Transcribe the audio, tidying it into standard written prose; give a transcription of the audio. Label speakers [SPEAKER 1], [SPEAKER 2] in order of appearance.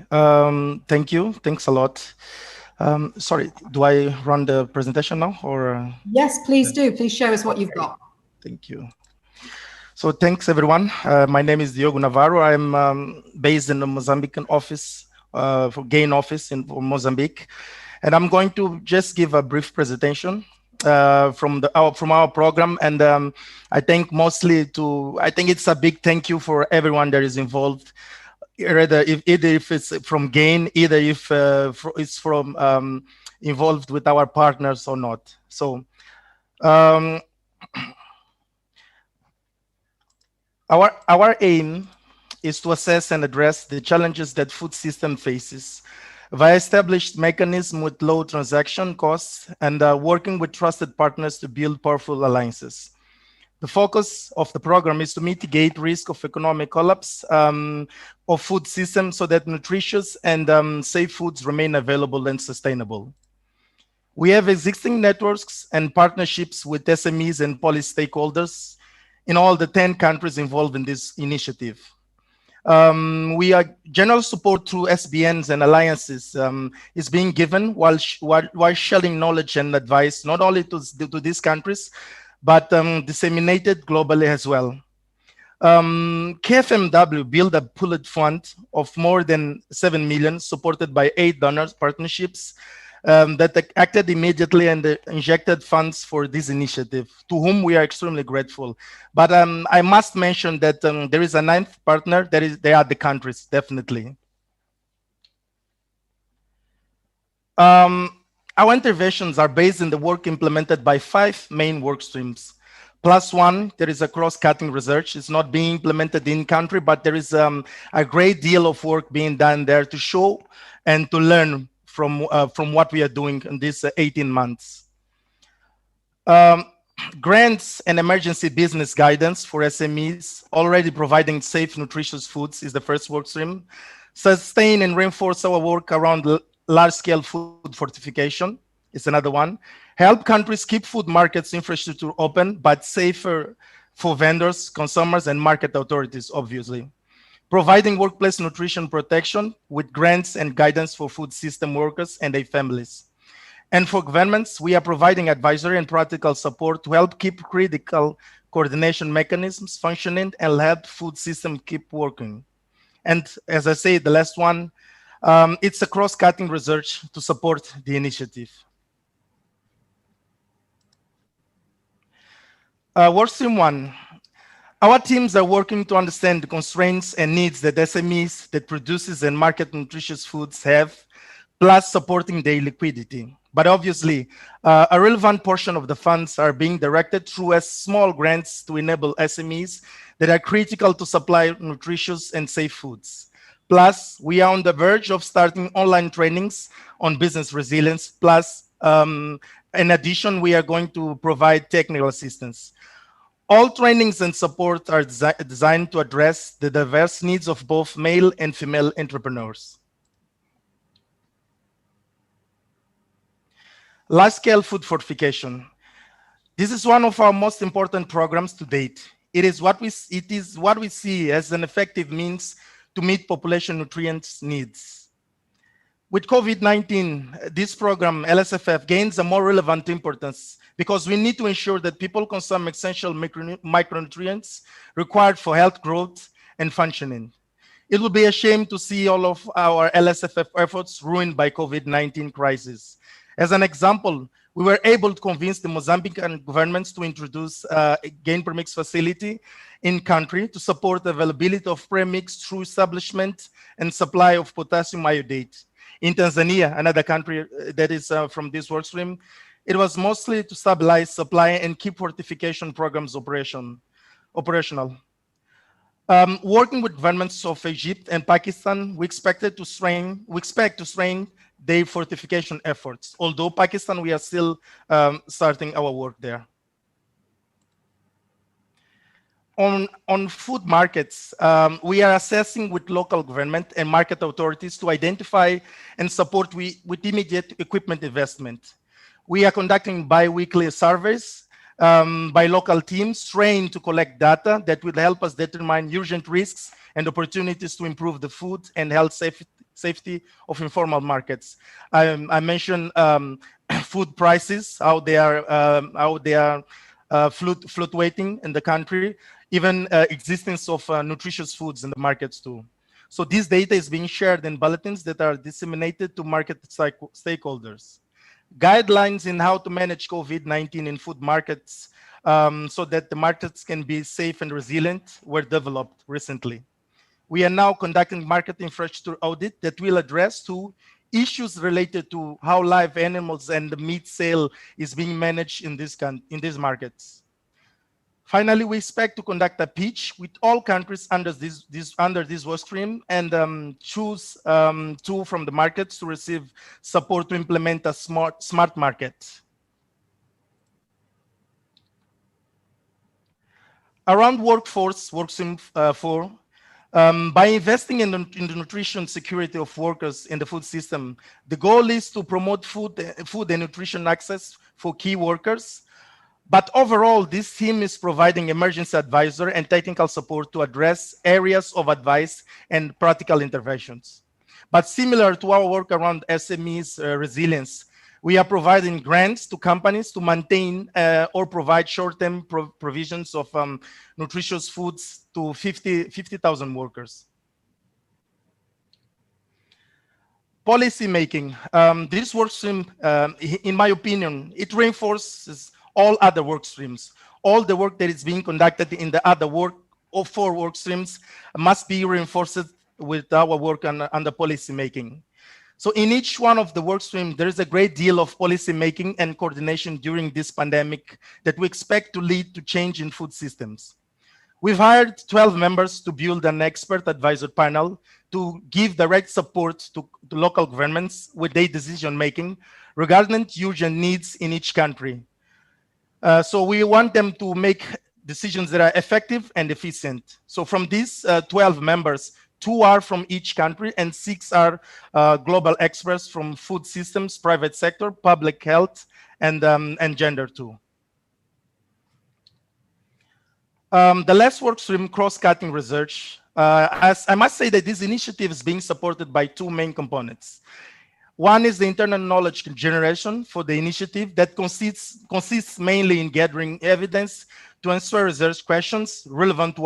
[SPEAKER 1] Thank you. Thanks a lot. Sorry, do I run the presentation now or?
[SPEAKER 2] Yes, please do. Please show us what you've
[SPEAKER 1] Okay,
[SPEAKER 2] got.
[SPEAKER 1] thank you. So thanks everyone. My name is Diogo Navarro. I'm based in the Mozambican office, for GAIN office in for Mozambique. And I'm going to just give a brief presentation from our program. And I think I think it's a big thank you for everyone that is involved, either if it's from GAIN, either if it's from involved with our partners or not. So um, our aim is to assess and address the challenges that food system faces via established mechanism with low transaction costs and working with trusted partners to build powerful alliances. The focus of the program is to mitigate risk of economic collapse of food systems so that nutritious and safe foods remain available and sustainable. We have existing networks and partnerships with SMEs and policy stakeholders in all the 10 countries involved in this initiative. We are general support through SBNs and alliances is being given while sharing knowledge and advice, not only to these countries, but disseminated globally as well. KFMW built a pooled fund of more than 7 million, supported by 8 donors partnerships that acted immediately and injected funds for this initiative, to whom we are extremely grateful. But I must mention that there is a ninth partner, they are the countries, definitely. Our interventions are based on the work implemented by 5 main work streams. Plus one, there is a cross-cutting research. It's not being implemented in country, but there is a great deal of work being done there to show and to learn from what we are doing in these 18 months. Grants and emergency business guidance for SMEs, already providing safe, nutritious foods is the first work stream. Sustain and reinforce our work around large-scale food fortification is another one. Help countries keep food markets infrastructure open, but safer for vendors, consumers, and market authorities, obviously. Providing workplace nutrition protection with grants and guidance for food system workers and their families. And for governments, we are providing advisory and practical support to help keep critical coordination mechanisms functioning and help food system keep working. And as I say, the last one, it's a cross-cutting research to support the initiative. Workstream one, our teams are working to understand the constraints and needs that SMEs that produces and market nutritious foods have, plus supporting their liquidity. But obviously, a relevant portion of the funds are being directed through as small grants to enable SMEs that are critical to supply nutritious and safe foods. Plus, we are on the verge of starting online trainings on business resilience. Plus, in addition, we are going to provide technical assistance. All trainings and support are designed to address the diverse needs of both male and female entrepreneurs. Large-scale food fortification. This is one of our most important programs to date. It is what we see as an effective means to meet population nutrients needs. With COVID-19, this program, LSFF, gains a more relevant importance because we need to ensure that people consume essential micronutrients required for health growth and functioning. It will be a shame to see all of our LSFF efforts ruined by COVID-19 crisis. As an example, we were able to convince the Mozambican governments to introduce a GAIN premix facility in country to support the availability of premix through establishment and supply of potassium iodate. In Tanzania, another country that is from this workstream, it was mostly to stabilize supply and keep fortification programs operational. Working with governments of Egypt and Pakistan, we expect to strain their fortification efforts. Although Pakistan, we are still starting our work there. On food markets, we are assessing with local government and market authorities to identify and support with immediate equipment investment. We are conducting bi-weekly surveys by local teams trained to collect data that will help us determine urgent risks and opportunities to improve the food and health safety of informal markets. I mentioned food prices, how they are fluctuating in the country, even existence of nutritious foods in the markets too. So this data is being shared in bulletins that are disseminated to market stakeholders. Guidelines in how to manage COVID-19 in food markets so that the markets can be safe and resilient were developed recently. We are now conducting market infrastructure audit that will address two issues related to how live animals and the meat sale is being managed in these markets. Finally, we expect to conduct a pitch with all countries under this work stream and choose two from the markets to receive support to implement a smart market. Around workforce, workstream 4, by investing in the nutrition security of workers in the food system, the goal is to promote food and nutrition access for key workers. But overall, this team is providing emergency advisor and technical support to address areas of advice and practical interventions. But similar to our work around SMEs resilience, we are providing grants to companies to maintain or provide short-term provisions of nutritious foods to 50,000 workers. Policy making. This work stream, in my opinion, it reinforces all other work streams. All the work that is being conducted in the other four work streams must be reinforced with our work on the policy making. So in each one of the work streams, there is a great deal of policy making and coordination during this pandemic that we expect to lead to change in food systems. We've hired 12 members to build an expert advisor panel to give direct support to local governments with their decision making regarding urgent needs in each country. So we want them to make decisions that are effective and efficient. So from these 12 members, 2 are from each country and 6 are global experts from food systems, private sector, public health, and gender too. The last work stream, cross-cutting research. As I must say that this initiative is being supported by 2 main components. One is the internal knowledge generation for the initiative that consists mainly in gathering evidence to answer research questions relevant to our